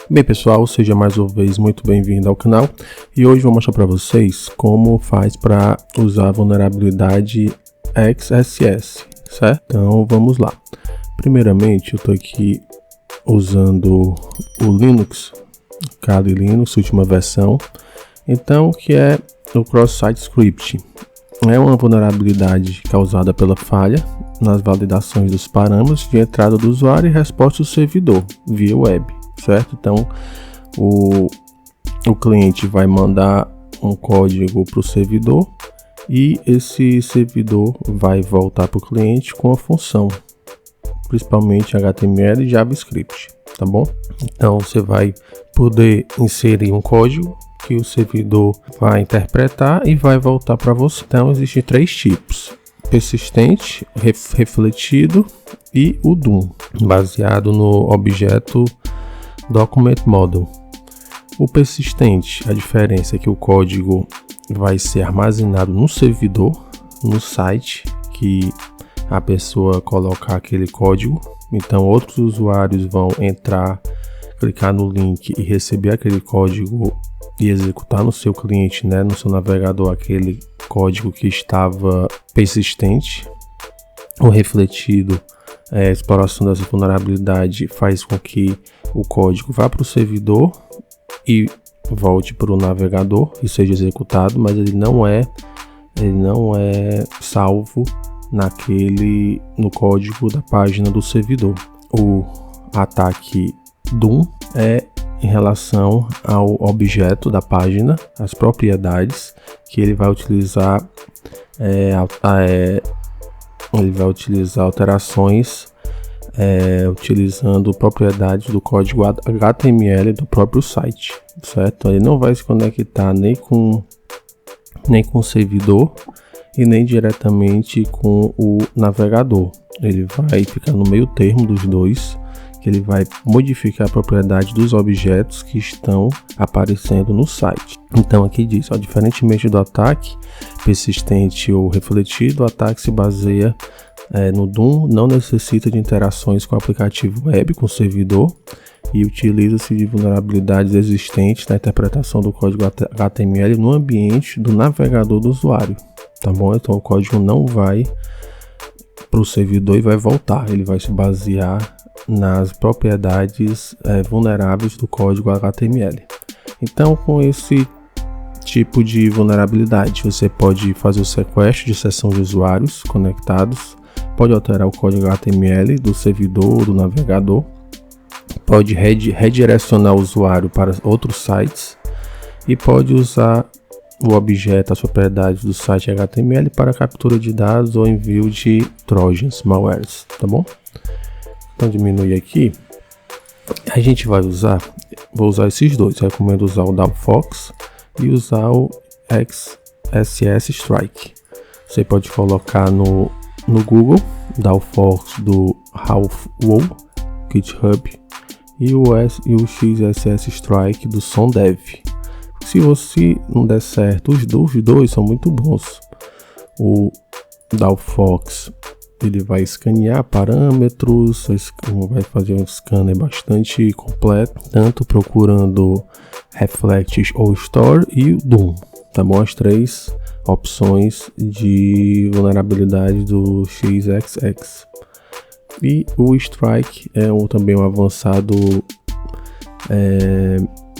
Bem pessoal, seja mais uma vez muito bem-vindo ao canal e hoje vou mostrar para vocês como faz para usar a vulnerabilidade XSS, certo? Então vamos lá. Primeiramente eu estou aqui usando o Linux, Kali Linux, última versão, então que é o Cross-Site Script. É uma vulnerabilidade causada pela falha nas validações dos parâmetros de entrada do usuário e resposta do servidor via web, certo? Então o cliente vai mandar um código para o servidor e esse servidor vai voltar para o cliente com a função, principalmente HTML e JavaScript, tá bom? Então você vai poder inserir um código que o servidor vai interpretar e vai voltar para você. Então existem três tipos: persistente, refletido e o DOM, baseado no objeto Document Model. O persistente, a diferença é que o código vai ser armazenado no servidor, no site que a pessoa colocar aquele código. Então outros usuários vão entrar, clicar no link e receber aquele código e executar no seu cliente, no seu navegador, aquele código que estava persistente. O refletido, a exploração dessa vulnerabilidade faz com que o código vá para o servidor e volte para o navegador e seja executado, mas ele não é salvo no código da página do servidor. O ataque DOM é em relação ao objeto da página, as propriedades que ele vai utilizar, alterações utilizando propriedades do código HTML do próprio site, certo? Ele não vai se conectar nem com o servidor e nem diretamente com o navegador. Ele vai ficar no meio termo dos dois, que ele vai modificar a propriedade dos objetos que estão aparecendo no site. Então aqui diz, diferentemente do ataque persistente ou refletido, o ataque se baseia no DOM, não necessita de interações com o aplicativo web, com o servidor, e utiliza-se de vulnerabilidades existentes na interpretação do código HTML no ambiente do navegador do usuário, tá bom? Então o código não vai para o servidor e vai voltar, ele vai se basear nas propriedades vulneráveis do código HTML. Então, com esse tipo de vulnerabilidade, você pode fazer o sequestro de sessão de usuários conectados, pode alterar o código HTML do servidor ou do navegador, pode redirecionar o usuário para outros sites e pode usar o objeto, as propriedades do site HTML para captura de dados ou envio de trojans, malwares, tá bom? Então diminui aqui, vou usar esses dois, eu recomendo usar o Dawfox e usar o XSS Strike. Você pode colocar no Google, Dawfox do Ralph Wall, GitHub, e o XSS Strike do Sondev. Se você não der certo, os dois são muito bons. O Dawfox, ele vai escanear parâmetros, vai fazer um scanner bastante completo, tanto procurando reflect ou store, e o DOM, tá bom? As três opções de vulnerabilidade do XSS. E o Strike é também um avançado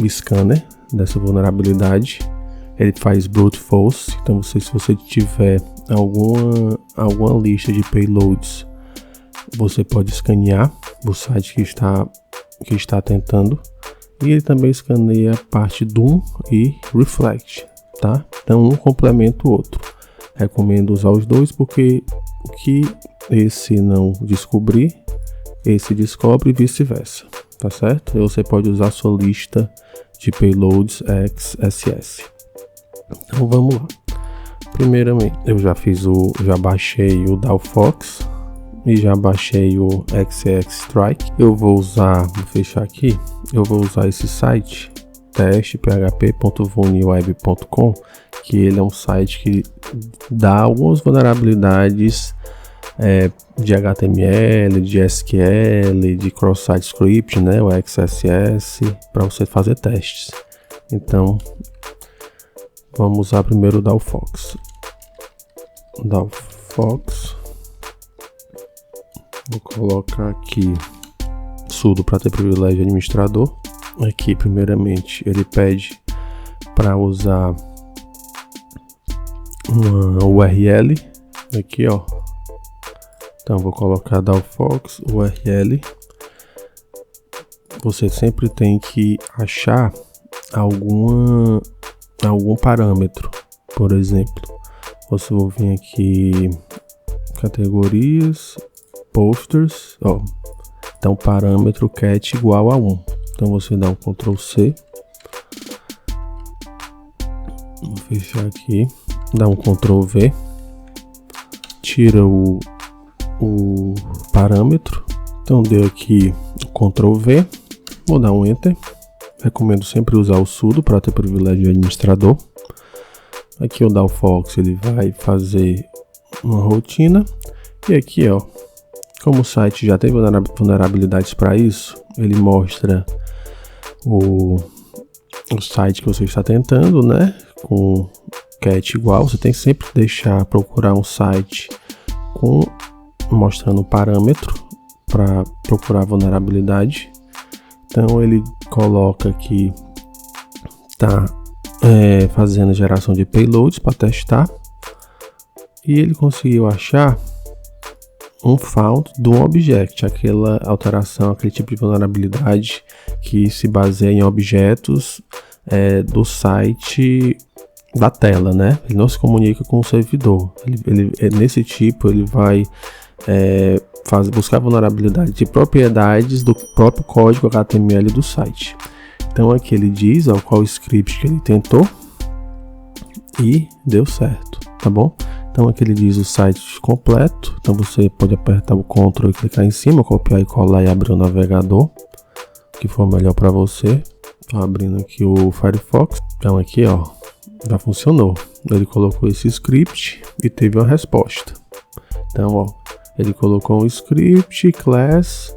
scanner dessa vulnerabilidade. Ele faz brute force, então se você tiver alguma lista de payloads, você pode escanear o site que está tentando, e ele também escaneia a parte DOM e reflect, tá? Então um complementa o outro. Recomendo usar os dois porque o que esse não descobrir, esse descobre e vice-versa, tá certo? E você pode usar a sua lista de payloads XSS. Então vamos lá. Primeiramente, eu já baixei o Dawfox e já baixei o XSS Strike. Vou fechar aqui. Eu vou usar esse site, teste.php.vulnerweb.com, que ele é um site que dá algumas vulnerabilidades de HTML, de SQL, de cross-site script, né, o XSS, para você fazer testes. Então, vamos usar primeiro o Dalfox. Vou colocar aqui sudo para ter privilégio de administrador. Aqui, primeiramente, ele pede para usar uma URL. Aqui, ó. Então, vou colocar Dalfox URL. Você sempre tem que achar algum parâmetro. Por exemplo, você vai vir aqui, categorias, posters, ó. Então, parâmetro cat igual a 1. Então, você dá um Ctrl C. Vou fechar aqui. Dá um Ctrl V. Tira o parâmetro. Então, deu aqui o Ctrl V. Vou dar um Enter. Recomendo sempre usar o sudo para ter privilégio de administrador. Aqui o Dalfox ele vai fazer uma rotina. E aqui, ó, como o site já tem vulnerabilidades para isso, ele mostra o site que você está tentando, né? Com cat igual, você tem que sempre procurar um site mostrando o parâmetro para procurar vulnerabilidade. Então ele coloca que tá fazendo geração de payloads para testar, e ele conseguiu achar um fault do object, aquela alteração, aquele tipo de vulnerabilidade que se baseia em objetos do site da tela, né? Ele não se comunica com o servidor. Ele nesse tipo ele vai buscar vulnerabilidade de propriedades do próprio código HTML do site. Então aqui ele diz qual script que ele tentou e deu certo, tá bom? Então aqui ele diz o site completo. Então você pode apertar o Ctrl e clicar em cima, copiar e colar e abrir o navegador, que for melhor para você. Estou abrindo aqui o Firefox. Então aqui, ó, já funcionou. Ele colocou esse script e teve uma resposta. Então, ó, ele colocou um script, class,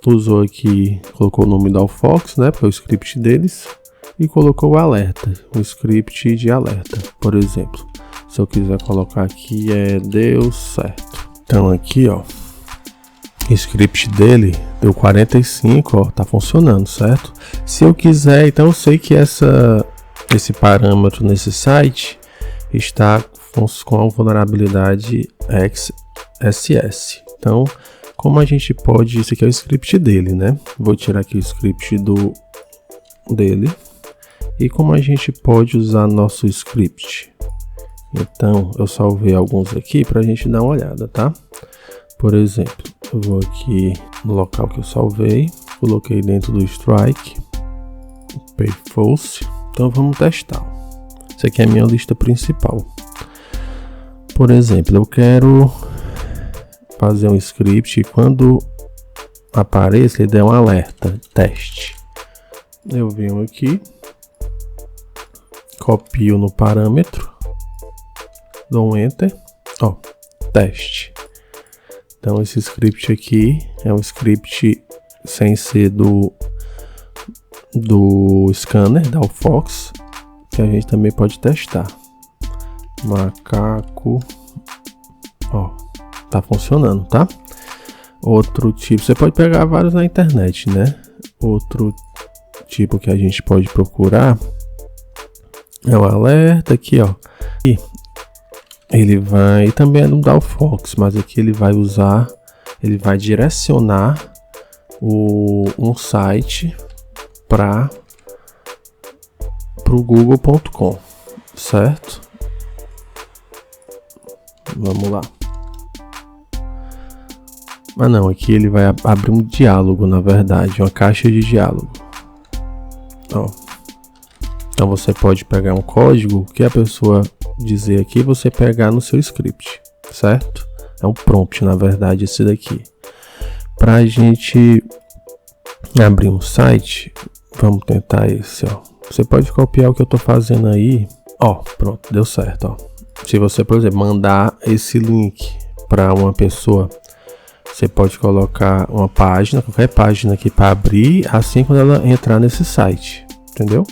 usou aqui, colocou o nome da Dalfox, né, porque é o script deles, e colocou o alerta, um script de alerta, por exemplo. Se eu quiser colocar aqui deu certo. Então aqui, ó, o script dele deu 45, ó, tá funcionando, certo? Se eu quiser, então eu sei que esse parâmetro nesse site está com a vulnerabilidade XSS. Então, como a gente pode, isso aqui é o script dele, né? Vou tirar aqui o script dele. E como a gente pode usar nosso script? Então, eu salvei alguns aqui para a gente dar uma olhada, tá? Por exemplo, eu vou aqui no local que eu salvei, coloquei dentro do strike, pay false. Então, vamos testar. Essa aqui é a minha lista principal. Por exemplo, eu quero fazer um script e quando apareça, ele der um alerta, teste. Eu venho aqui, copio no parâmetro, dou um enter, ó, teste. Então esse script aqui é um script sem ser do scanner da Dalfox, que a gente também pode testar. Macaco, ó, tá funcionando, tá? Outro tipo, você pode pegar vários na internet, né? Outro tipo que a gente pode procurar é o alerta aqui, ó. E ele vai também é no Dalfox, mas aqui ele vai direcionar um site para o google.com, certo? Vamos lá. Mas não, aqui ele vai abrir um diálogo, na verdade, uma caixa de diálogo. Ó. Então você pode pegar um código que a pessoa dizer aqui, você pegar no seu script, certo? É um prompt, na verdade, esse daqui. Para a gente abrir um site, vamos tentar esse, ó. Você pode copiar o que eu tô fazendo aí, ó, pronto, deu certo, ó. Se você, por exemplo, mandar esse link para uma pessoa, você pode colocar uma página, qualquer página aqui para abrir, assim quando ela entrar nesse site, entendeu?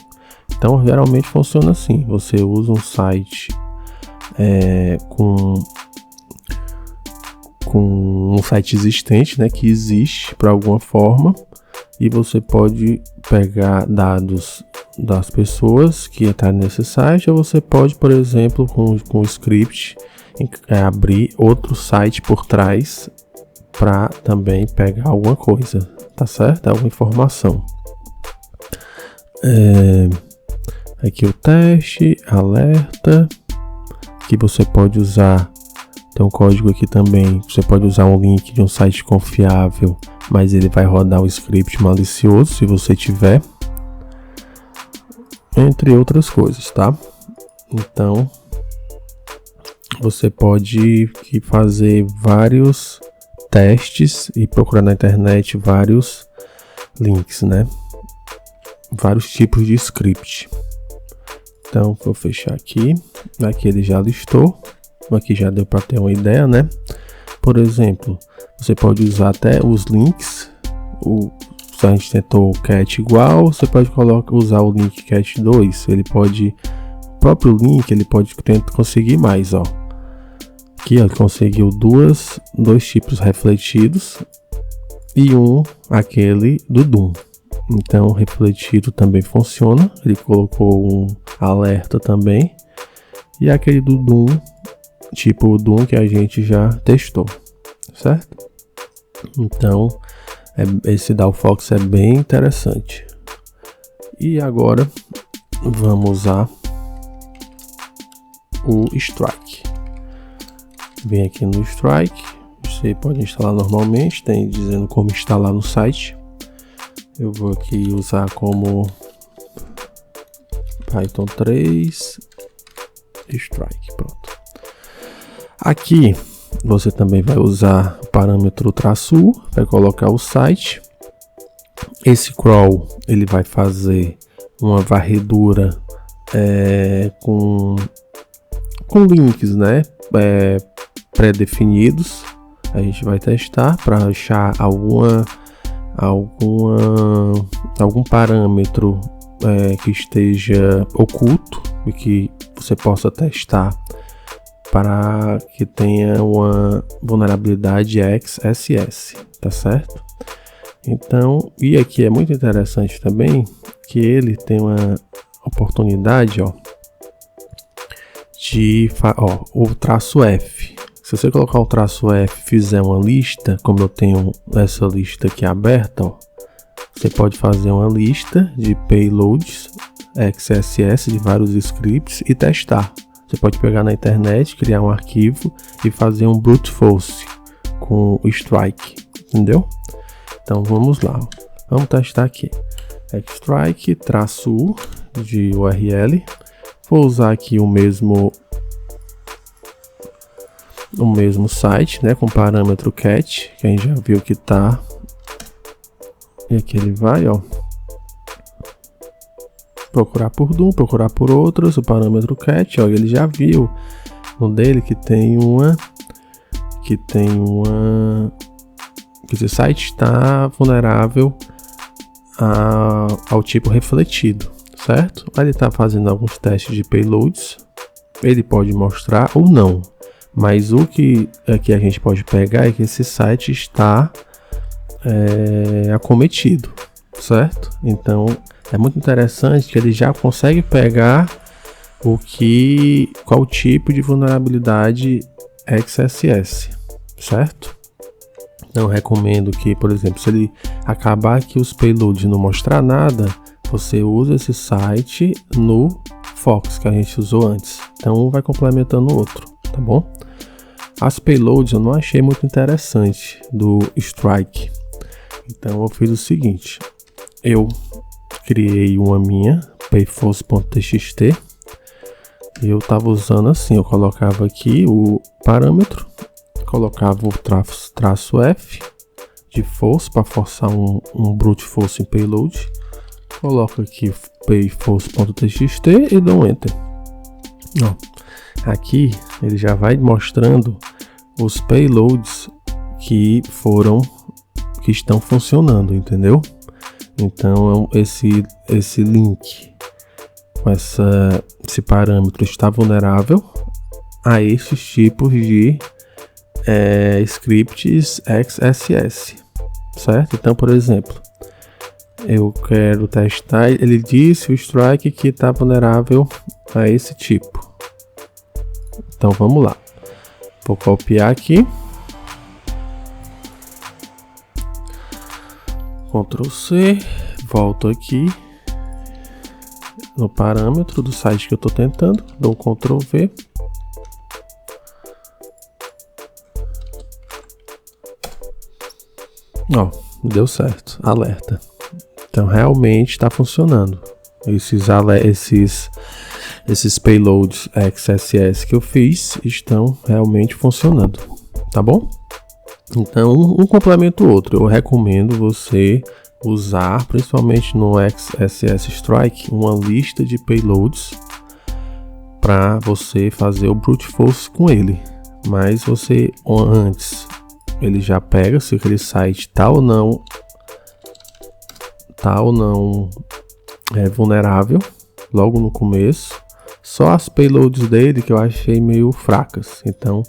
Então geralmente funciona assim, você usa um site com um site existente, né, que existe para alguma forma, e você pode pegar dados das pessoas que entrarem nesse site, ou você pode, por exemplo, com o script, abrir outro site por trás para também pegar alguma coisa, tá certo? Alguma informação. Aqui o teste, alerta, que você pode usar, tem um código aqui também, você pode usar um link de um site confiável, mas ele vai rodar um script malicioso se você tiver, entre outras coisas, tá? Então, você pode fazer vários testes e procurar na internet vários links, né? Vários tipos de script. Então, vou fechar aqui. Aqui ele já listou. Aqui já deu para ter uma ideia, né? Por exemplo, você pode usar até os links. Se a gente tentou o cat igual, você pode usar o link cat 2. Ele pode, o próprio link, ele pode tentar conseguir mais, ó. Aqui ele conseguiu dois tipos refletidos e aquele do Doom. Então, refletido também funciona. Ele colocou um alerta também. E aquele do Doom, tipo o Doom que a gente já testou, certo? Então, esse DALL-Fox é bem interessante. E agora, vamos usar o Strike. Vem aqui no Strike. Você pode instalar normalmente. Tem dizendo como instalar no site. Eu vou aqui usar como Python 3 Strike, pronto. Aqui você também vai usar o parâmetro -u, vai colocar o site. Esse crawl ele vai fazer uma varredura com links, né, pré-definidos. A gente vai testar para achar algum parâmetro que esteja oculto e que você possa testar para que tenha uma vulnerabilidade XSS, tá certo? Então, e aqui é muito interessante também que ele tem uma oportunidade, ó, de o -F. Se você colocar o -F e fizer uma lista, como eu tenho essa lista aqui aberta, ó, você pode fazer uma lista de payloads XSS de vários scripts e testar. Você pode pegar na internet, criar um arquivo e fazer um brute force com o Strike, entendeu? Então vamos lá, vamos testar aqui. Strike -u de URL. Vou usar aqui o mesmo site, né, com parâmetro cat, que a gente já viu que tá. E aqui ele vai, ó, procurar por Doom, procurar por outros, o parâmetro cat, ó, ele já viu no dele que esse site está vulnerável ao tipo refletido, certo? Ele está fazendo alguns testes de payloads, ele pode mostrar ou não, mas o que aqui a gente pode pegar é que esse site está acometido, certo? Então é muito interessante que ele já consegue pegar qual tipo de vulnerabilidade XSS, certo? Então recomendo que, por exemplo, se ele acabar aqui os payloads e não mostrar nada, você usa esse site no Fox que a gente usou antes. Então um vai complementando o outro, tá bom? As payloads eu não achei muito interessante do Strike. Então eu fiz o seguinte, eu criei uma minha payforce.txt e eu estava usando assim, eu colocava aqui o parâmetro, colocava o -F de force para forçar um brute force em payload, coloco aqui payforce.txt e dou um enter. Ó, aqui ele já vai mostrando os payloads que estão funcionando, entendeu? Então esse link com esse parâmetro está vulnerável a esses tipos de scripts XSS, certo? Então, por exemplo, eu quero testar, ele disse o strike que está vulnerável a esse tipo. Então vamos lá, vou copiar aqui, Ctrl C, volto aqui no parâmetro do site que eu estou tentando, dou Ctrl V, ó, deu certo, alerta. Então realmente está funcionando. Esses payloads XSS que eu fiz estão realmente funcionando, tá bom? Então um complementa o outro. Eu recomendo você usar, principalmente no XSS Strike, uma lista de payloads para você fazer o brute force com ele. Mas você antes ele já pega se aquele site tá ou não vulnerável logo no começo. Só as payloads dele que eu achei meio fracas. Então,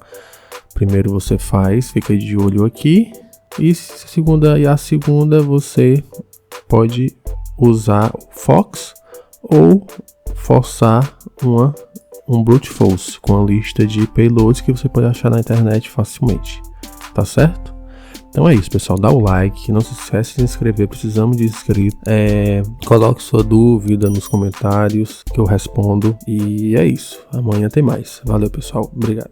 primeiro você fica de olho aqui. E a segunda você pode usar o Fox ou forçar um brute force com a lista de payloads que você pode achar na internet facilmente. Tá certo? Então é isso, pessoal. Dá o like, não se esquece de se inscrever, precisamos de inscritos. Coloque sua dúvida nos comentários que eu respondo. E é isso. Amanhã tem mais. Valeu, pessoal. Obrigado.